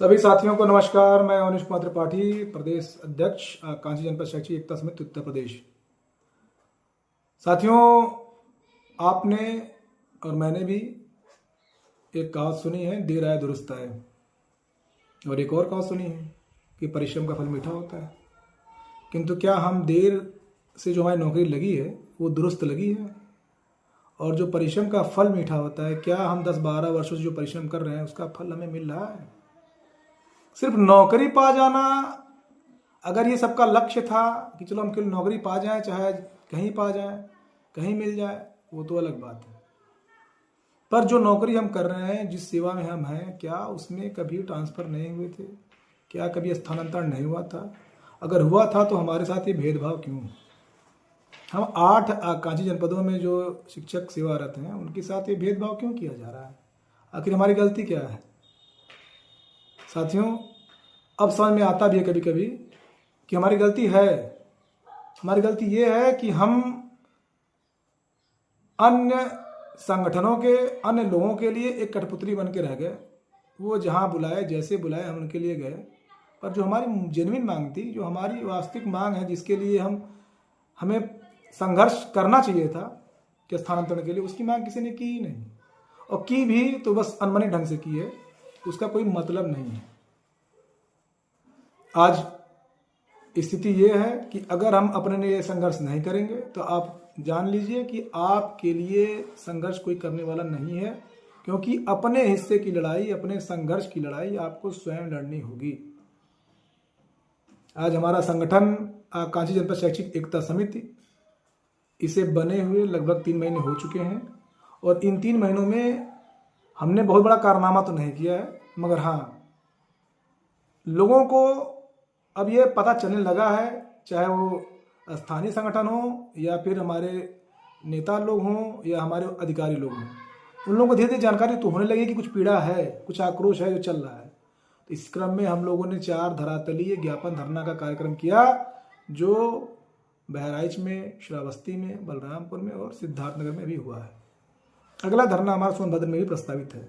सभी साथियों को नमस्कार। मैं अनिश कुमार त्रिपाठी, प्रदेश अध्यक्ष कांची जनपद शैक्षिक एकता समिति उत्तर प्रदेश। साथियों, आपने और मैंने भी एक कहावत सुनी है, देर आए दुरुस्त आए, और एक और कहावत सुनी है कि परिश्रम का फल मीठा होता है। किंतु क्या हम देर से जो हमारी नौकरी लगी है वो दुरुस्त लगी है? और जो परिश्रम का फल मीठा होता है, क्या हम 10-12 वर्षों से जो परिश्रम कर रहे हैं उसका फल हमें मिल रहा है? सिर्फ नौकरी पा जाना, अगर ये सबका लक्ष्य था कि चलो हम केवल नौकरी पा जाएं, चाहे कहीं पा जाएं, कहीं मिल जाए, वो तो अलग बात है। पर जो नौकरी हम कर रहे हैं, जिस सेवा में हम हैं, क्या उसमें कभी ट्रांसफ़र नहीं हुए थे? क्या कभी स्थानांतरण नहीं हुआ था? अगर हुआ था तो हमारे साथ ये भेदभाव क्यों? हम 8 कांची जनपदों में जो शिक्षक सेवारत हैं उनके साथ ये भेदभाव क्यों किया जा रहा है? आखिर हमारी गलती क्या है? साथियों, अब समझ में आता भी है कभी कभी कि हमारी गलती है। हमारी गलती ये है कि हम अन्य संगठनों के, अन्य लोगों के लिए एक कठपुतली बन के रह गए। वो जहाँ बुलाए, जैसे बुलाए, हम उनके लिए गए। पर जो हमारी जेन्युइन मांग थी, जो हमारी वास्तविक मांग है, जिसके लिए हमें संघर्ष करना चाहिए था कि स्थानांतरण के लिए, उसकी मांग किसी ने की ही नहीं। और की भी तो बस अनमने ढंग से की है, उसका कोई मतलब नहीं है। आज स्थिति ये है कि अगर हम अपने लिए संघर्ष नहीं करेंगे तो आप जान लीजिए कि आपके लिए संघर्ष कोई करने वाला नहीं है, क्योंकि अपने हिस्से की लड़ाई, अपने संघर्ष की लड़ाई आपको स्वयं लड़नी होगी। आज हमारा संगठन कांची जनपद शैक्षिक एकता समिति, इसे बने हुए लगभग 3 महीने हो चुके हैं, और इन 3 महीनों में हमने बहुत बड़ा कारनामा तो नहीं किया है, मगर हाँ, लोगों को अब ये पता चलने लगा है, चाहे वो स्थानीय संगठन हो या फिर हमारे नेता लोग हों या हमारे अधिकारी लोग हों, उन लोगों को धीरे धीरे जानकारी तो होने लगी कि कुछ पीड़ा है, कुछ आक्रोश है जो चल रहा है। तो इस क्रम में हम लोगों ने 4 धरातलीय ज्ञापन धरना का कार्यक्रम किया, जो बहराइच में, श्रावस्ती में, बलरामपुर में और सिद्धार्थनगर में भी हुआ है। अगला धरना हमारा सोनभद्र में भी प्रस्तावित है।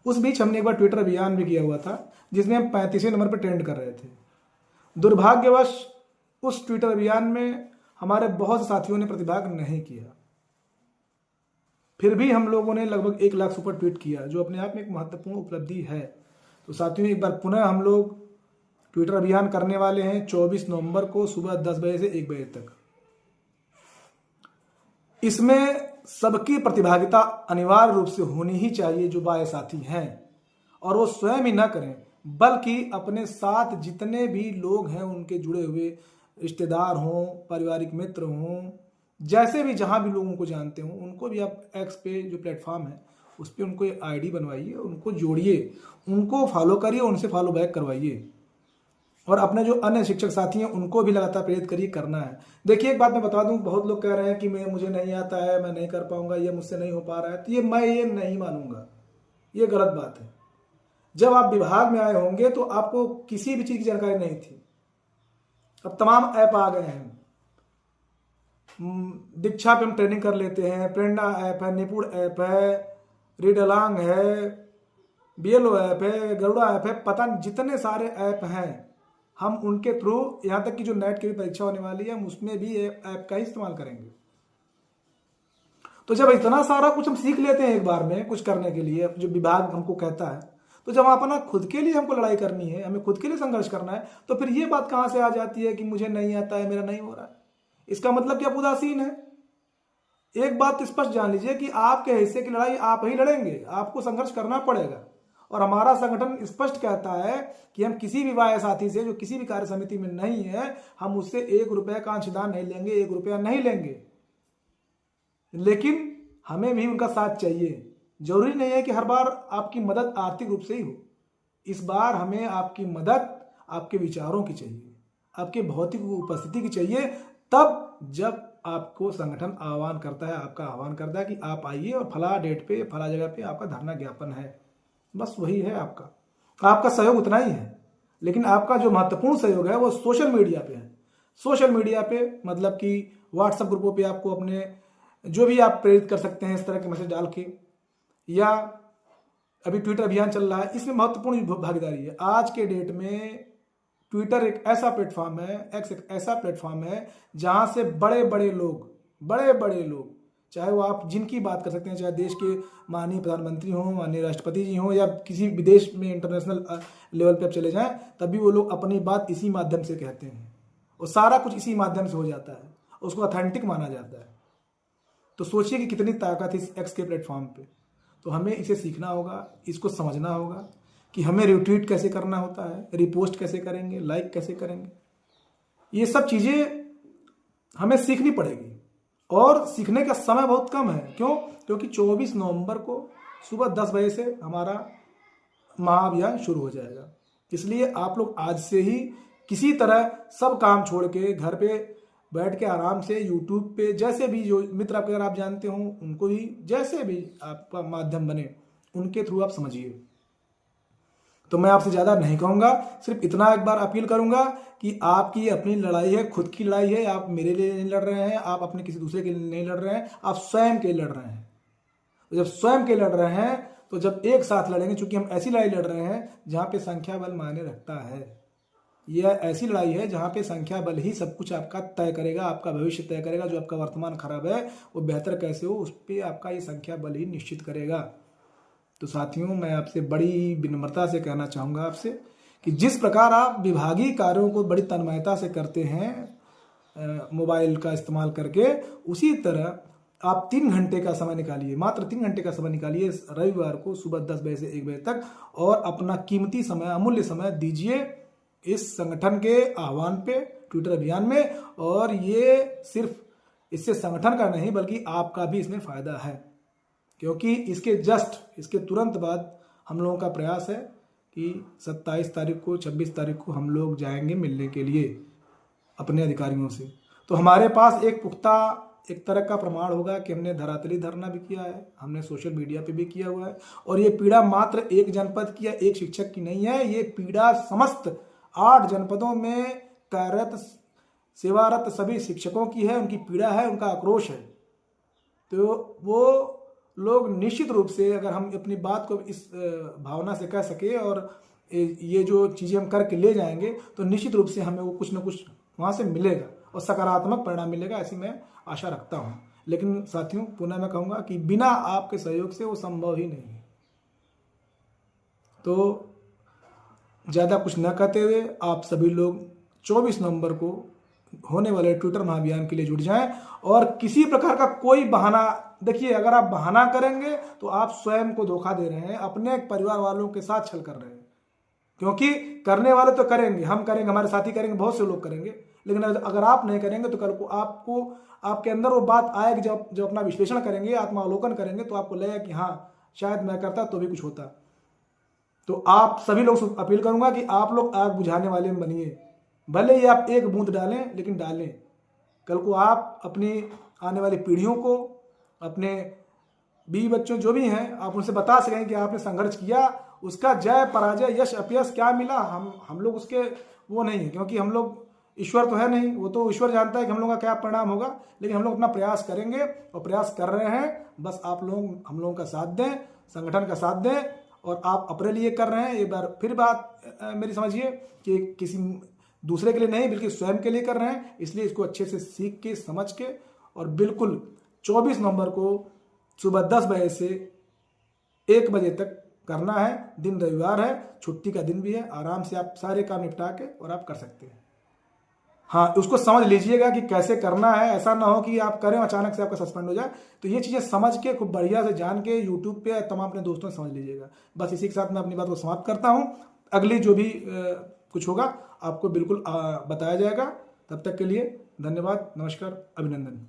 उस बीच हमने एक बार ट्विटर अभियान भी किया हुआ था, जिसमें हम 35वें नंबर पर ट्रेंड कर रहे थे। दुर्भाग्यवश उस ट्विटर अभियान में हमारे बहुत से साथियों ने प्रतिभाग नहीं किया। फिर भी हम लोगों ने लगभग 1 लाख सुपर ट्वीट किया, जो अपने आप में एक महत्वपूर्ण उपलब्धि है। तो साथियों, एक बार पुनः हम लोग ट्विटर अभियान करने वाले हैं 24 नवंबर को सुबह 10 बजे से 1 बजे तक। इसमें सबकी प्रतिभागिता अनिवार्य रूप से होनी ही चाहिए, जो बाह्य साथी हैं, और वो स्वयं ही ना करें, बल्कि अपने साथ जितने भी लोग हैं उनके जुड़े हुए रिश्तेदार हों, पारिवारिक मित्र हों, जैसे भी जहां भी लोगों को जानते हों, उनको भी आप एक्स पे जो प्लेटफॉर्म है उस पर उनको आईडी बनवाइए, उनको जोड़िए, उनको फॉलो करिए, उनसे फॉलो बैक करवाइए, और अपने जो अन्य शिक्षक साथी हैं उनको भी लगातार प्रेरित करिए, करना है। देखिए, एक बात मैं बता दूं, बहुत लोग कह रहे हैं कि मुझे नहीं आता है, मैं नहीं कर पाऊंगा, ये मुझसे नहीं हो पा रहा है, तो मैं ये नहीं मानूंगा, ये गलत बात है। जब आप विभाग में आए होंगे तो आपको किसी भी चीज की जानकारी नहीं थी। अब तमाम ऐप आ गए हैं। दीक्षा पे हम ट्रेनिंग कर लेते हैं, प्रेरणा ऐप है, निपुण ऐप है, रीड अलांग है, बीएलओ ऐप है, गरुड़ा ऐप है, पता नहीं जितने सारे ऐप हैं, हम उनके थ्रू, यहाँ तक कि जो नेट की भी परीक्षा होने वाली है, हम उसमें भी ऐप का ही इस्तेमाल करेंगे। तो जब इतना सारा कुछ हम सीख लेते हैं एक बार में कुछ करने के लिए, जो विभाग हमको कहता है, तो जब अपना खुद के लिए हमको लड़ाई करनी है, हमें खुद के लिए संघर्ष करना है, तो फिर ये बात कहाँ से आ जाती है कि मुझे नहीं आता है, मेरा नहीं हो रहा है? इसका मतलब कि आप उदासीन है। एक बात स्पष्ट जान लीजिए कि आपके हिस्से की लड़ाई आप ही लड़ेंगे, आपको संघर्ष करना पड़ेगा। और हमारा संगठन स्पष्ट कहता है कि हम किसी भी बाह्य साथी से, जो किसी भी कार्य समिति में नहीं है, हम उससे 1 रुपए का अंशदान नहीं लेंगे, 1 रुपया नहीं लेंगे। लेकिन हमें भी उनका साथ चाहिए। जरूरी नहीं है कि हर बार आपकी मदद आर्थिक रूप से ही हो। इस बार हमें आपकी मदद आपके विचारों की चाहिए, आपके भौतिक उपस्थिति की चाहिए, तब जब आपको संगठन आह्वान करता है, आपका आह्वान करता है कि आप आइए और फला डेट पे, फला जगह पे आपका धरना ज्ञापन है। बस वही है आपका सहयोग उतना ही है। लेकिन आपका जो महत्वपूर्ण सहयोग है वो सोशल मीडिया पे है। सोशल मीडिया पे मतलब कि व्हाट्सएप ग्रुपों पे आपको अपने जो भी आप प्रेरित कर सकते हैं इस तरह के मैसेज डाल के, या अभी ट्विटर अभियान चल रहा है, इसमें महत्वपूर्ण भागीदारी है। आज के डेट में ट्विटर एक ऐसा प्लेटफॉर्म है, एक्स एक ऐसा प्लेटफॉर्म है जहां से बड़े बड़े लोग, चाहे वो आप जिनकी बात कर सकते हैं, चाहे देश के माननीय प्रधानमंत्री हों, माननीय राष्ट्रपति जी हों, या किसी विदेश में इंटरनेशनल लेवल पे आप चले जाएं, तभी वो लोग अपनी बात इसी माध्यम से कहते हैं और सारा कुछ इसी माध्यम से हो जाता है, उसको ऑथेंटिक माना जाता है। तो सोचिए कि कितनी ताकत है इस एक्स के प्लेटफॉर्म पे। तो हमें इसे सीखना होगा, इसको समझना होगा कि हमें रिट्वीट कैसे करना होता है, रिपोस्ट कैसे करेंगे, लाइक कैसे करेंगे, ये सब चीज़ें हमें सीखनी पड़ेगी। और सीखने का समय बहुत कम है। क्यों? क्योंकि 24 नवंबर को सुबह 10 बजे से हमारा महाअभियान शुरू हो जाएगा। इसलिए आप लोग आज से ही किसी तरह सब काम छोड़ के घर पे बैठ के आराम से यूट्यूब पे, जैसे भी जो मित्र अगर आप जानते हो उनको ही, जैसे भी आपका माध्यम बने उनके थ्रू आप समझिए। तो मैं आपसे ज़्यादा नहीं कहूँगा, सिर्फ इतना एक बार अपील करूँगा कि आपकी अपनी लड़ाई है, खुद की लड़ाई है। आप मेरे लिए नहीं लड़ रहे हैं, आप अपने किसी दूसरे के लिए नहीं लड़ रहे हैं, आप स्वयं के लिए लड़ रहे हैं। तो जब स्वयं के लड़ रहे हैं तो जब एक साथ लड़ेंगे, चूंकि हम ऐसी लड़ाई लड़ रहे हैं जहाँ पे संख्या बल मायने रखता है। यह ऐसी लड़ाई है जहाँ पे संख्या बल ही सब कुछ आपका तय करेगा, आपका भविष्य तय करेगा। जो आपका वर्तमान खराब है वो बेहतर कैसे हो, उस पर आपका ये संख्या बल ही निश्चित करेगा। तो साथियों, मैं आपसे बड़ी विनम्रता से कहना चाहूँगा आपसे कि जिस प्रकार आप विभागीय कार्यों को बड़ी तन्मयता से करते हैं मोबाइल का इस्तेमाल करके, उसी तरह आप 3 घंटे का समय निकालिए, मात्र 3 घंटे का समय निकालिए रविवार को सुबह 10 बजे से 1 बजे तक, और अपना कीमती समय, अमूल्य समय दीजिए इस संगठन के आह्वान पे, ट्विटर अभियान में। और ये सिर्फ इससे संगठन का नहीं बल्कि आपका भी इसमें फायदा है, क्योंकि इसके तुरंत बाद हम लोगों का प्रयास है कि 27 तारीख को, 26 तारीख को हम लोग जाएंगे मिलने के लिए अपने अधिकारियों से। तो हमारे पास एक पुख्ता एक तरह का प्रमाण होगा कि हमने धरातली धरना भी किया है, हमने सोशल मीडिया पे भी किया हुआ है। और ये पीड़ा मात्र एक जनपद की या एक शिक्षक की नहीं है, ये पीड़ा समस्त 8 जनपदों में कार्यरत सेवारत सभी शिक्षकों की है, उनकी पीड़ा है, उनका आक्रोश है। तो वो लोग निश्चित रूप से, अगर हम अपनी बात को इस भावना से कह सके और ये जो चीज़ें हम करके ले जाएंगे, तो निश्चित रूप से हमें वो कुछ ना कुछ वहाँ से मिलेगा और सकारात्मक परिणाम मिलेगा, ऐसी मैं आशा रखता हूँ। लेकिन साथियों, पुनः मैं कहूँगा कि बिना आपके सहयोग से वो संभव ही नहीं है। तो ज़्यादा कुछ न कहते हुए आप सभी लोग 24 नवंबर को होने वाले ट्विटर महाअभियान के लिए जुट जाएं। और किसी प्रकार का कोई बहाना, देखिए, अगर आप बहाना करेंगे तो आप स्वयं को धोखा दे रहे हैं, अपने परिवार वालों के साथ छल कर रहे हैं। क्योंकि करने वाले तो करेंगे, हम करेंगे, हमारे साथी करेंगे, बहुत से लोग करेंगे, लेकिन अगर आप नहीं करेंगे तो कल को आपके अंदर वो बात आएगी। जब अपना विश्लेषण करेंगे, आत्मावलोकन करेंगे, तो आपको लगेगा कि हाँ, शायद मैं करता तो भी कुछ होता। तो आप सभी लोग से अपील करूंगा कि आप लोग आग बुझाने वाले बनिए। भले ही आप एक बूंद डालें, लेकिन डालें। कल को आप अपनी आने वाली पीढ़ियों को, अपने बीवी बच्चों जो भी हैं, आप उनसे बता सकें कि आपने संघर्ष किया, उसका जय पराजय यश अपयश क्या मिला, हम लोग उसके वो नहीं है, क्योंकि हम लोग ईश्वर तो है नहीं, वो तो ईश्वर जानता है कि हम लोगों का क्या परिणाम होगा। लेकिन हम लोग अपना प्रयास करेंगे और प्रयास कर रहे हैं। बस आप लोग हम लोगों का साथ दें, संगठन का साथ दें, और आप अपने लिए कर रहे हैं। एक बार फिर बात मेरी समझिए कि किसी दूसरे के लिए नहीं, बल्कि स्वयं के लिए कर रहे हैं। इसलिए इसको अच्छे से सीख के, समझ के, और बिल्कुल 24 नवंबर को सुबह 10 बजे से 1 बजे तक करना है। दिन रविवार है, छुट्टी का दिन भी है, आराम से आप सारे काम निपटा के और आप कर सकते हैं। हाँ, उसको समझ लीजिएगा कि कैसे करना है। ऐसा ना हो कि आप करें अचानक से आपका सस्पेंड हो जाए। तो ये चीज़ें समझ के, खूब बढ़िया से जान के, यूट्यूब पे तमाम अपने दोस्तों से समझ लीजिएगा। बस इसी के साथ मैं अपनी बात को समाप्त करता हूँ। अगली जो भी कुछ होगा आपको बिल्कुल बताया जाएगा। तब तक के लिए धन्यवाद, नमस्कार, अभिनंदन।